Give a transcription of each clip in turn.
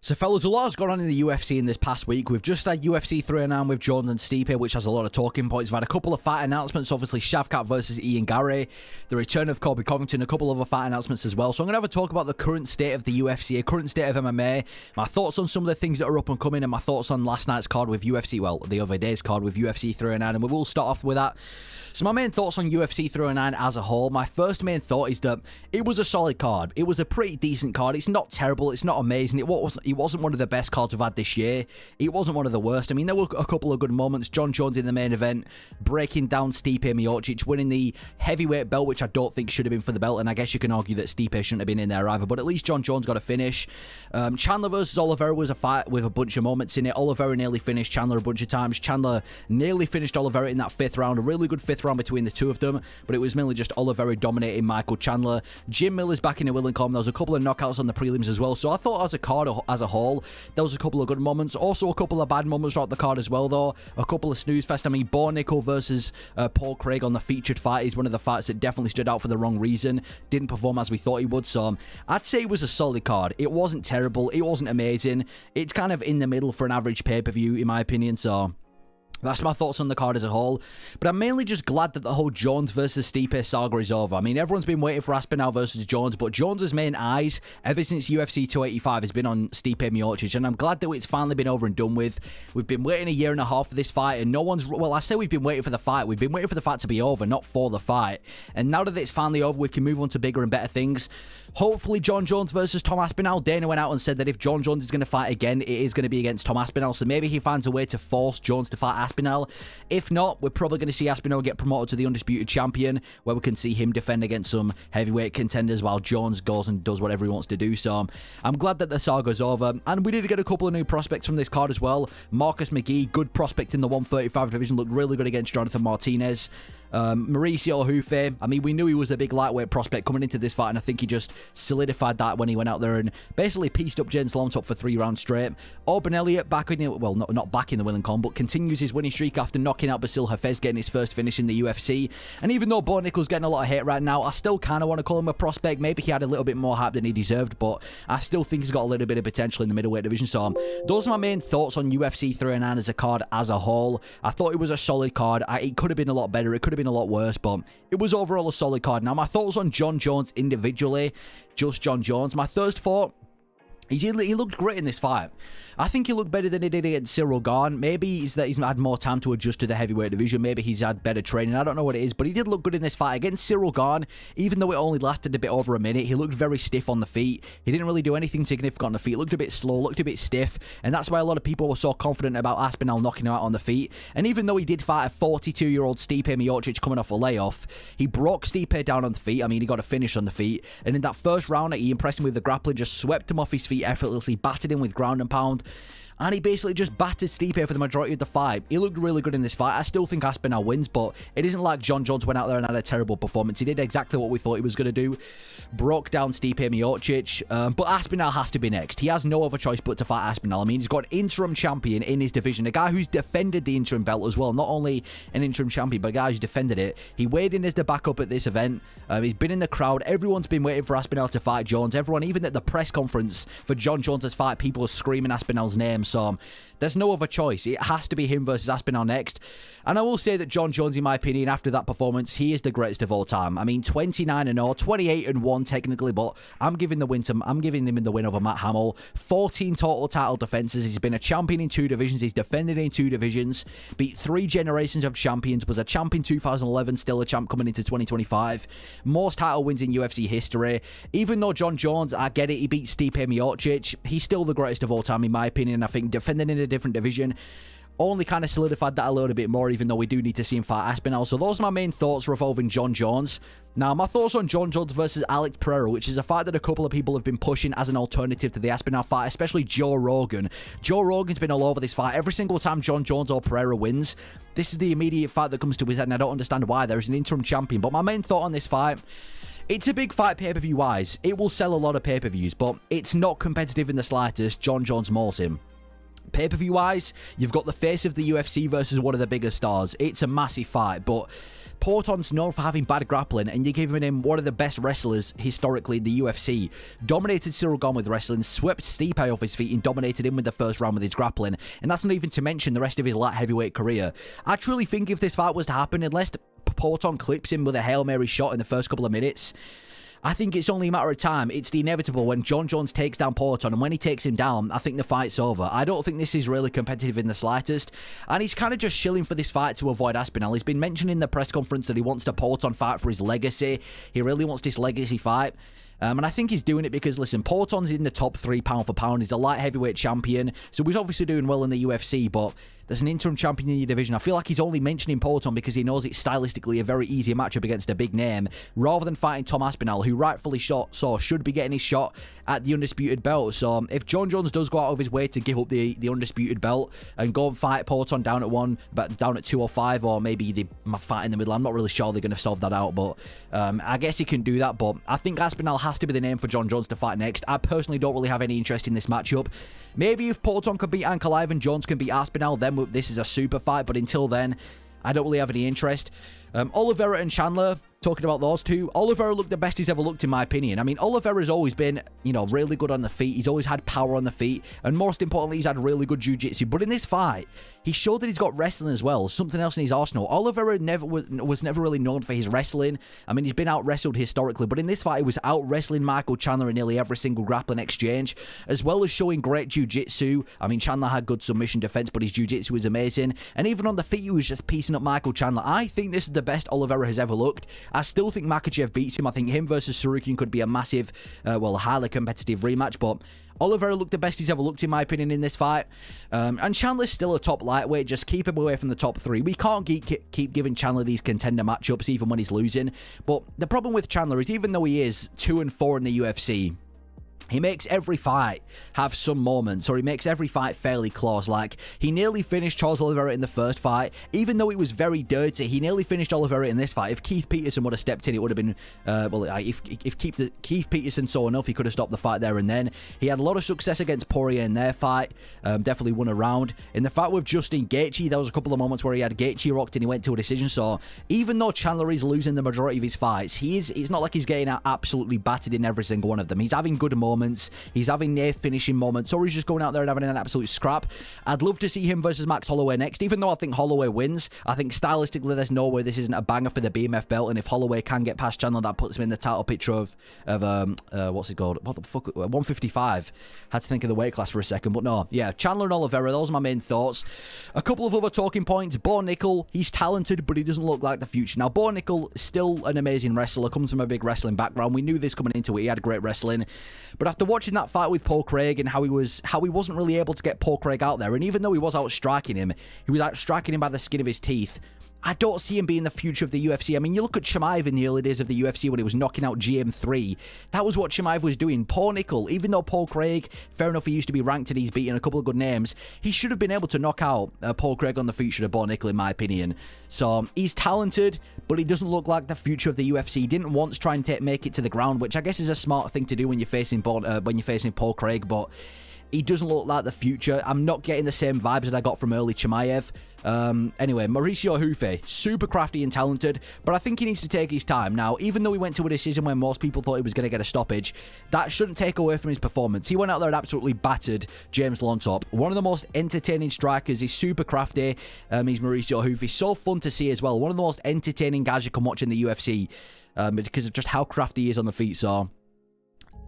So fellas, a lot has gone on in the UFC in this past week. We've just had UFC 309 with Jones and Stipe, which has a lot of talking points. We've had a couple of fight announcements, obviously Shavkat versus Garry, the return of Colby Covington, a couple of other fight announcements as well. So I'm going to have a talk about the current state of the UFC, a current state of MMA, my thoughts on some of the things that are up and coming, and my thoughts on last night's card with UFC, well, the other day's card with UFC 309, and we will start off with that. So my main thoughts on UFC 309 as a whole, my first main thought is that it was a solid card. It was a pretty decent card. It's not terrible. It's not amazing. It wasn't one of the best cards we've had this year. It wasn't one of the worst. I mean, there were a couple of good moments. Jon Jones in the main event, breaking down Stipe Miocic, winning the heavyweight belt, which I don't think should have been for the belt, and I guess you can argue that Stipe shouldn't have been in there either, but at least Jon Jones got a finish. Chandler versus Oliveira was a fight with a bunch of moments in it. Oliveira nearly finished Chandler a bunch of times. Chandler nearly finished Oliveira in that fifth round. A really good fifth round between the two of them, but it was mainly just Oliveira dominating Michael Chandler. Jim Miller's back in the Will and Come. There was a couple of knockouts on the prelims as well, so I thought as a card as a whole, there was a couple of good moments. Also a couple of bad moments throughout the card as well, though. A couple of snooze fest. I mean, Nickal versus Paul Craig on the featured fight is one of the fights that definitely stood out for the wrong reason. Didn't perform as we thought he would, so I'd say it was a solid card. It wasn't terrible. It wasn't amazing. It's kind of in the middle for an average pay-per-view, in my opinion, so that's my thoughts on the card as a whole. But I'm mainly just glad that the whole Jones versus Stipe saga is over. I mean, everyone's been waiting for Aspinall versus Jones, but Jones's main eyes, ever since UFC 285, has been on Stipe Miocic, and I'm glad that it's finally been over and done with. We've been waiting a year and a half for this fight, and no one's... Well, I say we've been waiting for the fight. We've been waiting for the fight to be over, not for the fight. And now that it's finally over, we can move on to bigger and better things. Hopefully, Jon Jones versus Tom Aspinall. Dana went out and said that if Jon Jones is going to fight again, it is going to be against Tom Aspinall, so maybe he finds a way to force Jones to fight Aspinall. If not, we're probably going to see Aspinall get promoted to the Undisputed Champion, where we can see him defend against some heavyweight contenders while Jones goes and does whatever he wants to do. So I'm glad that the saga's over. And we did get a couple of new prospects from this card as well. Marcus McGee, good prospect in the 135 division, looked really good against Jonathan Martinez. Mauricio Hufe, I mean, we knew he was a big lightweight prospect coming into this fight, and I think he just solidified that when he went out there and basically pieced up Jens Lomtop for 3 rounds straight. Auburn Elliott back in, well, not back in the Will and Come, but continues his winning streak after knocking out Basil Hafez, getting his first finish in the UFC. And even though Bo Nickal's getting a lot of hate right now, I still kind of want to call him a prospect. Maybe he had a little bit more hype than he deserved, but I still think he's got a little bit of potential in the middleweight division. So those are my main thoughts on UFC 309 as a card as a whole. I thought it was a solid card. It could have been a lot better. It could have been a lot worse, but it was overall a solid card. Now, my thoughts on Jon Jones individually, just Jon Jones. My first thought, he looked great in this fight. I think he looked better than he did against Cyril Gane. Maybe it's that he's had more time to adjust to the heavyweight division. Maybe he's had better training. I don't know what it is, but he did look good in this fight. Against Cyril Gane, even though it only lasted a bit over a minute, he looked very stiff on the feet. He didn't really do anything significant on the feet. He looked a bit slow, looked a bit stiff, and that's why a lot of people were so confident about Aspinall knocking him out on the feet. And even though he did fight a 42-year-old Stipe Miocic coming off a layoff, he broke Stipe down on the feet. I mean, he got a finish on the feet. And in that first round, he impressed him with the grappling, just swept him off his feet effortlessly, battered him with ground and pound. And he basically just battered Stipe for the majority of the fight. He looked really good in this fight. I still think Aspinall wins, but it isn't like Jon Jones went out there and had a terrible performance. He did exactly what we thought he was going to do. Broke down Stipe Miocic, but Aspinall has to be next. He has no other choice but to fight Aspinall. I mean, he's got an interim champion in his division, a guy who's defended the interim belt as well. Not only an interim champion, but a guy who's defended it. He weighed in as the backup at this event. He's been in the crowd. Everyone's been waiting for Aspinall to fight Jones. Everyone, even at the press conference for Jon Jones' fight, people are screaming Aspinall's name. So there's no other choice. It has to be him versus Aspinall next. And I will say that Jon Jones, in my opinion, after that performance, he is the greatest of all time. I mean, 29-0, 28-1 technically, but I'm giving him the win over Matt Hamill. 14 total title defenses. He's been a champion in 2 divisions. He's defended in 2 divisions. Beat 3 generations of champions. Was a champ in 2011. Still a champ coming into 2025. Most title wins in UFC history. Even though Jon Jones, I get it, he beat Stipe Miocic, he's still the greatest of all time, in my opinion. I think defending in a different division only kind of solidified that a little bit more, even though we do need to see him fight Aspinall. So those are my main thoughts revolving Jon Jones. Now, my thoughts on Jon Jones versus Alex Pereira, which is a fight that a couple of people have been pushing as an alternative to the Aspinall fight, especially Joe Rogan. Joe Rogan's been all over this fight. Every single time Jon Jones or Pereira wins, this is the immediate fight that comes to his head, and I don't understand why. There is an interim champion. But my main thought on this fight, it's a big fight pay-per-view wise. It will sell a lot of pay-per-views, but it's not competitive in the slightest. Jon Jones mauls him. Pay-per-view wise, you've got the face of the UFC versus one of the bigger stars. It's a massive fight, but Porton's known for having bad grappling, and you're giving him one of the best wrestlers historically in the UFC. Dominated Cyril Gane with wrestling, swept Stipe off his feet, and dominated him with the first round with his grappling. And that's not even to mention the rest of his light heavyweight career. I truly think if this fight was to happen, unless Porton clips him with a Hail Mary shot in the first couple of minutes, I think it's only a matter of time. It's the inevitable when Jon Jones takes down Porton, and when he takes him down, I think the fight's over. I don't think this is really competitive in the slightest, and he's kind of just shilling for this fight to avoid Aspinall. He's been mentioning in the press conference that he wants the Porton fight for his legacy. He really wants this legacy fight. And I think he's doing it because, listen, Porton's in the top 3 pound for pound. He's a light heavyweight champion, so he's obviously doing well in the UFC, but there's an interim champion in your division. I feel like he's only mentioning Porton because he knows it's stylistically a very easy matchup against a big name, rather than fighting Tom Aspinall, who rightfully should be getting his shot at the undisputed belt. So if Jon Jones does go out of his way to give up the undisputed belt and go and fight Porton down at 205, or maybe they fight in the middle, I'm not really sure they're going to solve that out, but I guess he can do that. But I think Aspinall has to be the name for Jon Jones to fight next. I personally don't really have any interest in this matchup. Maybe if Porton can beat Ankalaev and Jones can beat Aspinall, then this is a super fight, but until then, I don't really have any interest. Oliveira and Chandler, talking about those two, Oliveira looked the best he's ever looked, in my opinion. I mean, Oliveira's always been, really good on the feet. He's always had power on the feet, and most importantly, he's had really good jiu-jitsu. But in this fight, he showed that he's got wrestling as well, something else in his arsenal. Oliveira was never really known for his wrestling. I mean, he's been out-wrestled historically, but in this fight, he was out-wrestling Michael Chandler in nearly every single grappling exchange, as well as showing great jiu-jitsu. I mean, Chandler had good submission defense, but his jiu-jitsu was amazing. And even on the feet, he was just piecing up Michael Chandler. I think this is the best Oliveira has ever looked. I still think Makhachev beats him. I think him versus Sorokin could be a massive, a highly competitive rematch, but Oliveira looked the best he's ever looked, in my opinion, in this fight. And Chandler's still a top lightweight. Just keep him away from the top 3. We can't keep giving Chandler these contender matchups, even when he's losing. But the problem with Chandler is, even though he is 2-4 in the UFC, he makes every fight have some moments, or he makes every fight fairly close. Like, he nearly finished Charles Oliveira in the first fight. Even though it was very dirty, he nearly finished Oliveira in this fight. If Keith Peterson would have stepped in, it would have been, if Keith Peterson saw enough, he could have stopped the fight there and then. He had a lot of success against Poirier in their fight. Definitely won a round. In the fight with Justin Gaethje, there was a couple of moments where he had Gaethje rocked and he went to a decision. So even though Chandler is losing the majority of his fights, it's not like he's getting absolutely battered in every single one of them. He's having good moments. He's having near finishing moments, or he's just going out there and having an absolute scrap. I'd love to see him versus Max Holloway next, even though I think Holloway wins. I think stylistically there's no way this isn't a banger for the BMF belt, and if Holloway can get past Chandler, that puts him in the title picture of what's it called? What the fuck? 155. Had to think of the weight class for a second, but no. Yeah, Chandler and Oliveira, those are my main thoughts. A couple of other talking points. Bo Nickal, he's talented, but he doesn't look like the future. Now, Bo Nickal is still an amazing wrestler, comes from a big wrestling background. We knew this coming into it. He had great wrestling. But after watching that fight with Paul Craig and how he wasn't really able to get Paul Craig out there, and even though he was outstriking him, he was outstriking him by the skin of his teeth. I don't see him being the future of the UFC. I mean, you look at Chimaev in the early days of the UFC when he was knocking out GM3. That was what Chimaev was doing. Paul Nickal, even though Paul Craig, fair enough, he used to be ranked and he's beaten a couple of good names, he should have been able to knock out Paul Craig on the feature of Paul Nickal, in my opinion. So, he's talented, but he doesn't look like the future of the UFC. He didn't once try and make it to the ground, which I guess is a smart thing to do when you're facing Paul Craig, but he doesn't look like the future. I'm not getting the same vibes that I got from early Chimaev. Anyway, Mauricio Hufe, super crafty and talented, but I think he needs to take his time. Now, even though he went to a decision when most people thought he was going to get a stoppage, that shouldn't take away from his performance. He went out there and absolutely battered James Lontop. One of the most entertaining strikers. He's super crafty. He's Mauricio Hufe. He's so fun to see as well. One of the most entertaining guys you can watch in the UFC because of just how crafty he is on the feet. So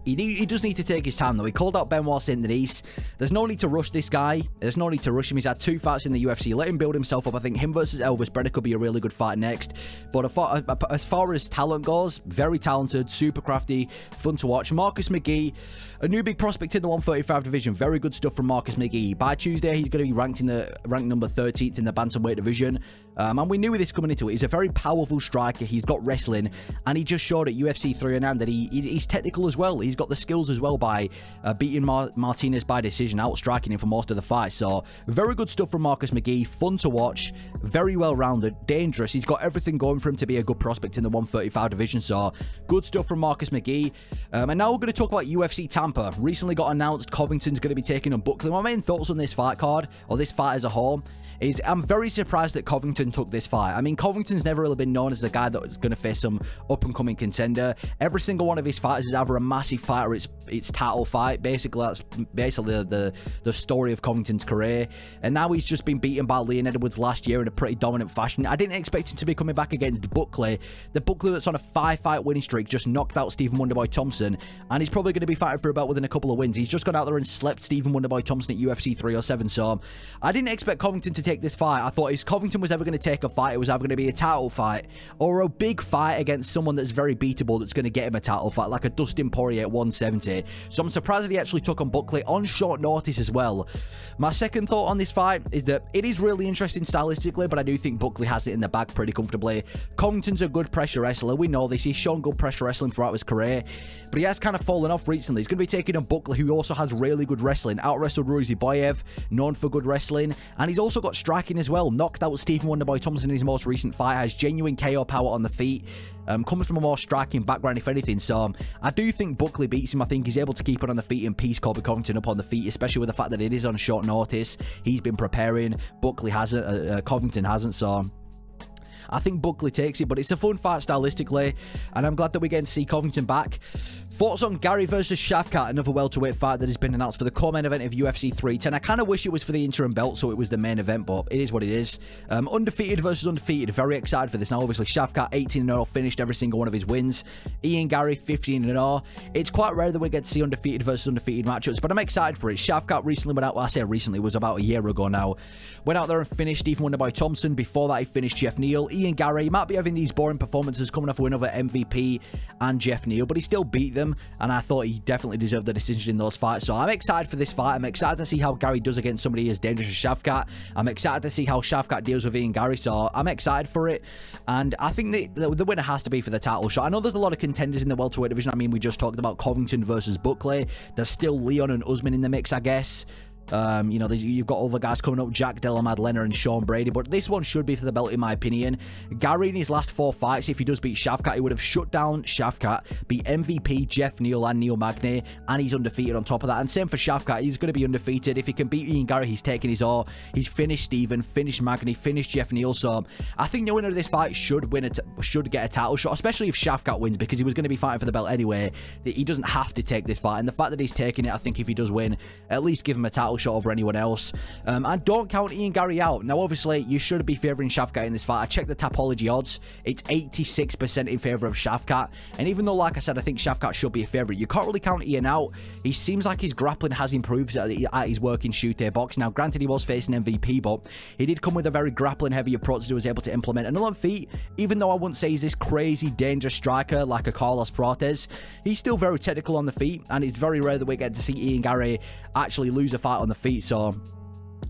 He does need to take his time, though. He called out Benoit Saint-Denis. There's no need to rush this guy. There's no need to rush him. He's had 2 fights in the UFC. Let him build himself up. I think him versus Elvis Brenner could be a really good fight next. But as far as talent goes, very talented, super crafty, fun to watch. Marcus McGee, a new big prospect in the 135 division. Very good stuff from Marcus McGee. By Tuesday, he's going to be ranked number 13th in the bantamweight division. And we knew this coming into it. He's a very powerful striker. He's got wrestling, and he just showed at UFC 309 that he's technical as well. He's he's got the skills as well by beating Martinez by decision, outstriking him for most of the fight. So very good stuff from Marcus McGee, fun to watch, very well-rounded, dangerous. He's got everything going for him to be a good prospect in the 135 division. So good stuff from Marcus McGee. And now we're going to talk about UFC Tampa. Recently got announced Covington's going to be taking on Buckley. My main thoughts on this fight card, or this fight as a whole, is I'm very surprised that Covington took this fight. I mean, Covington's never really been known as a guy that is going to face some up-and-coming contender. Every single one of his fights is either a massive fight or it's title fight. Basically, that's basically the story of Covington's career. And now he's just been beaten by Leon Edwards last year in a pretty dominant fashion. I didn't expect him to be coming back against Buckley. The Buckley that's on a 5-fight winning streak just knocked out Stephen Wonderboy Thompson, and he's probably going to be fighting for a belt within a couple of wins. He's just gone out there and slept Stephen Wonderboy Thompson at UFC 307. So I didn't expect Covington to take this fight. I thought if Covington was ever going to take a fight, it was either going to be a title fight or a big fight against someone that's very beatable that's going to get him a title fight, like a Dustin Poirier at 170. So I'm surprised that he actually took on Buckley on short notice as well. My second thought on this fight is that it is really interesting stylistically, but I do think Buckley has it in the bag pretty comfortably. Covington's a good pressure wrestler. We know this. He's shown good pressure wrestling throughout his career, but he has kind of fallen off recently. He's going to be taking on Buckley, who also has really good wrestling. Out-wrestled Ruiz Boyev, known for good wrestling, and he's also got striking as well. Knocked out Stephen Wonderboy Thompson in his most recent fight, has genuine KO power on the feet. Comes from a more striking background, if anything. So I do think Buckley beats him. I think he's able to keep it on the feet and piece Colby Covington up on the feet, especially with the fact that it is on short notice. He's been preparing. Buckley hasn't. Covington hasn't. So I think Buckley takes it, but it's a fun fight stylistically, and I'm glad that we're getting to see Covington back. Thoughts on Garry versus Shavkat, another welterweight fight that has been announced for the co-main event of UFC 310. I kind of wish it was for the interim belt, so it was the main event, but it is what it is. Undefeated versus undefeated. Very excited for this. Now, obviously, Shavkat 18-0, finished every single one of his wins. Ian Garry 15-0. It's quite rare that we get to see undefeated versus undefeated matchups, but I'm excited for it. Shavkat recently went out, well, I say recently, it was about a year ago now, went out there and finished Stephen Wonderboy Thompson. Before that, he finished Jeff Neal. Ian Garry might be having these boring performances coming off a win over MVP and Jeff Neal, but he still beat them, and I thought he definitely deserved the decision in those fights. So I'm excited for this fight. I'm excited to see how Garry does against somebody as dangerous as Shavkat. I'm excited to see how Shavkat deals with Ian Garry, so I'm excited for it, and I think the winner has to be for the title shot. I know there's a lot of contenders in the welterweight division. I mean, we just talked about Covington versus Buckley. There's still Leon and Usman in the mix, I guess. You know, you've got other guys coming up, Jack Della Maddalena and Sean Brady, but this one should be for the belt in my opinion. Garry in his last 4 fights, if he does beat Shavkat, he would have shut down Shavkat, beat MVP, Jeff Neal and Neil Magny, and he's undefeated on top of that. And same for Shavkat, he's going to be undefeated. If he can beat Ian Garry, he's taking his all. He's finished Steven, finished Magny, finished Jeff Neal, so I think the winner of this fight should get a title shot, especially if Shavkat wins, because he was going to be fighting for the belt anyway. He doesn't have to take this fight, and the fact that he's taking it, I think if he does win, at least give him a title shot over anyone else. And don't count Ian Garry out. Now, obviously, you should be favouring Shavkat in this fight. I checked the Tapology odds. It's 86% in favour of Shavkat. And even though, like I said, I think Shavkat should be a favourite, you can't really count Ian out. He seems like his grappling has improved at his work in Shooter box. Now, granted, he was facing MVP, but he did come with a very grappling-heavy approach that he was able to implement. And on feet, even though I wouldn't say he's this crazy, dangerous striker like a Carlos Prates, he's still very technical on the feet, and it's very rare that we get to see Ian Garry actually lose a fight on the feet. So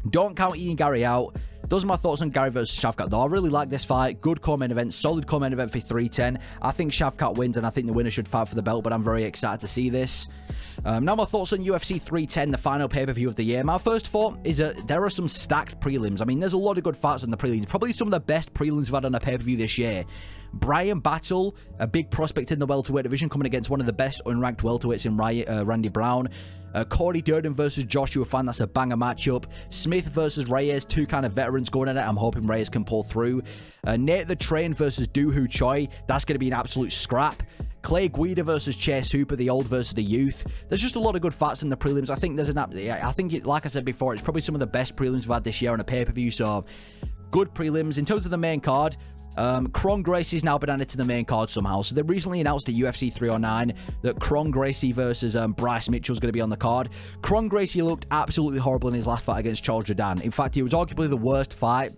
don't count Ian Garry out. Those are my thoughts on Garry versus Shavkat, though. I really like this fight. Good co-main event. Solid co-main event for 310. I think Shavkat wins, and I think the winner should fight for the belt, but I'm very excited to see this. Now my thoughts on UFC 310, the final pay-per-view of the year. My first thought is that there are some stacked prelims. I mean, there's a lot of good fights on the prelims. Probably some of the best prelims we've had on a pay-per-view this year. Brian Battle, a big prospect in the welterweight division, coming against one of the best unranked welterweights in Randy Brown. Cody Durden versus Joshua Fan, that's a banger matchup. Smith versus Reyes, 2 kind of veterans going at it. I'm hoping Reyes can pull through. Nate the Train versus Doohoo Choi, that's going to be an absolute scrap. Clay Guida versus Chase Hooper, the old versus the youth. There's just a lot of good fights in the prelims. I think like I said before, it's probably some of the best prelims we've had this year on a pay-per-view, so good prelims. In terms of the main card, Kron Gracie's now been added to the main card somehow. So they recently announced at UFC 309 that Kron Gracie versus Bryce Mitchell's going to be on the card. Kron Gracie looked absolutely horrible in his last fight against Charles Jourdain. In fact, it was arguably the worst fight.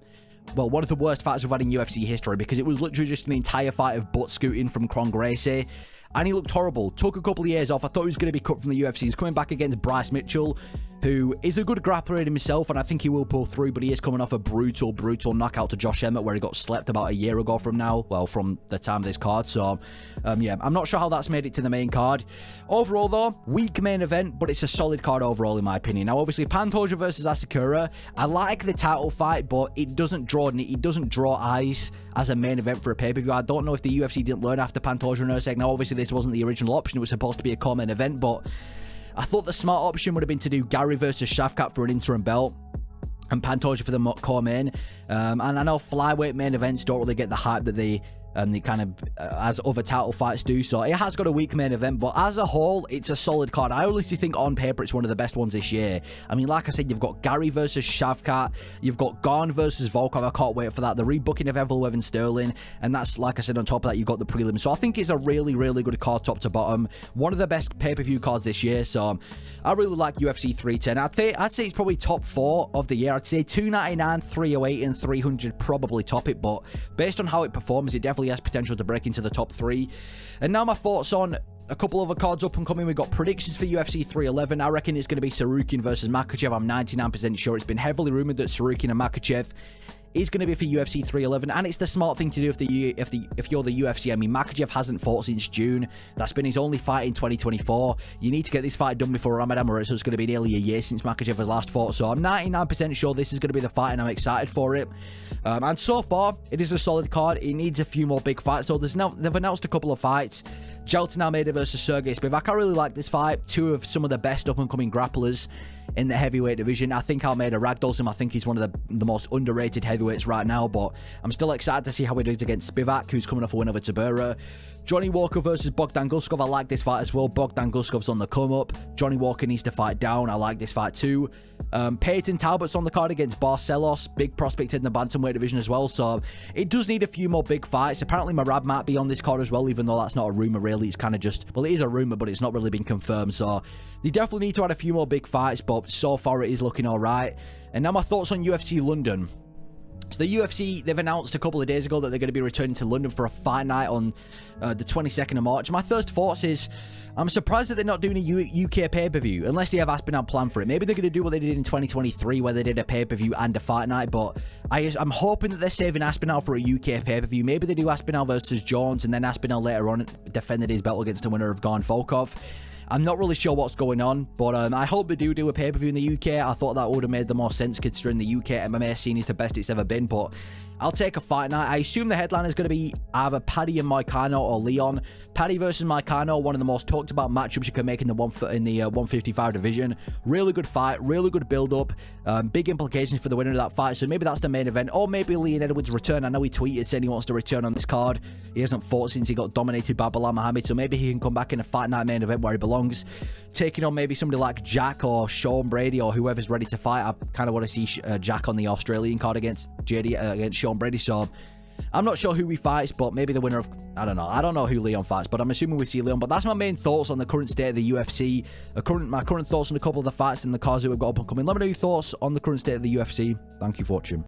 Well, one of the worst fights we've had in UFC history, because it was literally just an entire fight of butt scooting from Kron Gracie. and he looked horrible. Took a couple of years off. I thought he was going to be cut from the UFC. He's coming back against Bryce Mitchell, who is a good grappler in himself, and I think he will pull through, but he is coming off a brutal knockout to Josh Emmett, where he got slept about a year ago from now, well, from the time of this card. So, yeah, I'm not sure how that's made it to the main card. Overall, though, weak main event, but it's a solid card overall, in my opinion. Now, obviously, Pantoja versus Asakura, I like the title fight, but it doesn't draw eyes as a main event for a pay-per-view. I don't know if the UFC didn't learn after Pantoja and Usyk. Now, obviously, this wasn't the original option. It was supposed to be a co-main event, but I thought the smart option would have been to do Garry versus Shavkat for an interim belt and Pantoja for the core main. And I know flyweight main events don't really get the hype that they kind of as other title fights do, so it has got a weak main event, but as a whole, it's a solid card. I honestly think on paper it's one of the best ones this year. I mean, like I said, you've got Garry versus Shavkat, you've got Garn versus Volkov. I can't wait for that. The rebooking of Evil and Sterling, and that's, like I said, on top of that, you've got the prelims. So I think it's a really good card top to bottom. One of the best pay-per-view cards this year, so I really like UFC 310. I'd say it's probably top 4 of the year. I'd say 299, 308, and 300 probably top it, but based on how it performs, it definitely has potential to break into the top 3. And now my thoughts on a couple of the cards up and coming. We've got predictions for UFC 311. I reckon it's going to be Sarukian versus Makhachev. I'm 99% sure. It's been heavily rumored that Sarukian and Makhachev is going to be for UFC 311, and it's the smart thing to do if you're the UFC. I mean, Makhachev hasn't fought since June. That's been his only fight in 2024. You need to get this fight done before Ramadan, or it's going to be nearly a year since Makhachev has last fought. So I'm 99% sure this is going to be the fight, and I'm excited for it. And so far, it is a solid card. It needs a few more big fights. So they've announced a couple of fights. Jailton Almeida versus Sergey Spivak. I really like this fight. Two of some of the best up-and-coming grapplers in the heavyweight division. I think Almeida ragdolls him. I think he's one of the most underrated heavyweights right now, but I'm still excited to see how he does against Spivak, who's coming off a win over Pereira. Johnny Walker versus Bogdan Guskov. I like this fight as well. Bogdan Guskov's on the come-up. Johnny Walker needs to fight down. I like this fight too. Peyton Talbot's on the card against Barcelos. Big prospect in the bantamweight division as well, so it does need a few more big fights. Apparently Marab might be on this card as well, even though that's not a rumor really. It's kind of just, well, it is a rumor, but it's not really been confirmed, so they definitely need to add a few more big fights, but so far it is looking all right. And now my thoughts on UFC London. So the UFC, they've announced a couple of days ago that they're going to be returning to London for a fight night on the 22nd of March. My first thoughts is, I'm surprised that they're not doing a UK pay-per-view, unless they have Aspinall planned for it. Maybe they're going to do what they did in 2023, where they did a pay-per-view and a fight night, but I'm hoping that they're saving Aspinall for a UK pay-per-view. Maybe they do Aspinall versus Jones, and then Aspinall later on defended his belt against the winner of Garn Volkov. I'm not really sure what's going on, but I hope they do a pay-per-view in the UK. I thought that would have made the most sense considering the UK MMA scene is the best it's ever been, but I'll take a fight night. I assume the headline is going to be either Paddy and Moicano or Leon. Paddy versus Moicano, one of the most talked about matchups you can make in the 155 division. Really good fight, really good build-up. Big implications for the winner of that fight, so maybe that's the main event. Or maybe Leon Edwards' return. I know he tweeted saying he wants to return on this card. He hasn't fought since he got dominated by Bilal Muhammad, so maybe he can come back in a fight night main event where he belongs, taking on maybe somebody like Jack or Sean Brady or whoever's ready to fight. I kind of want to see Jack on the Australian card against Sean Brady, so I'm not sure who he fights, but maybe the winner of, I don't know who Leon fights, but I'm assuming we see Leon. But that's my main thoughts on the current state of the UFC, my current thoughts on a couple of the fights and the cards that we've got up and coming. Let me know your thoughts on the current state of the UFC. Thank you for watching.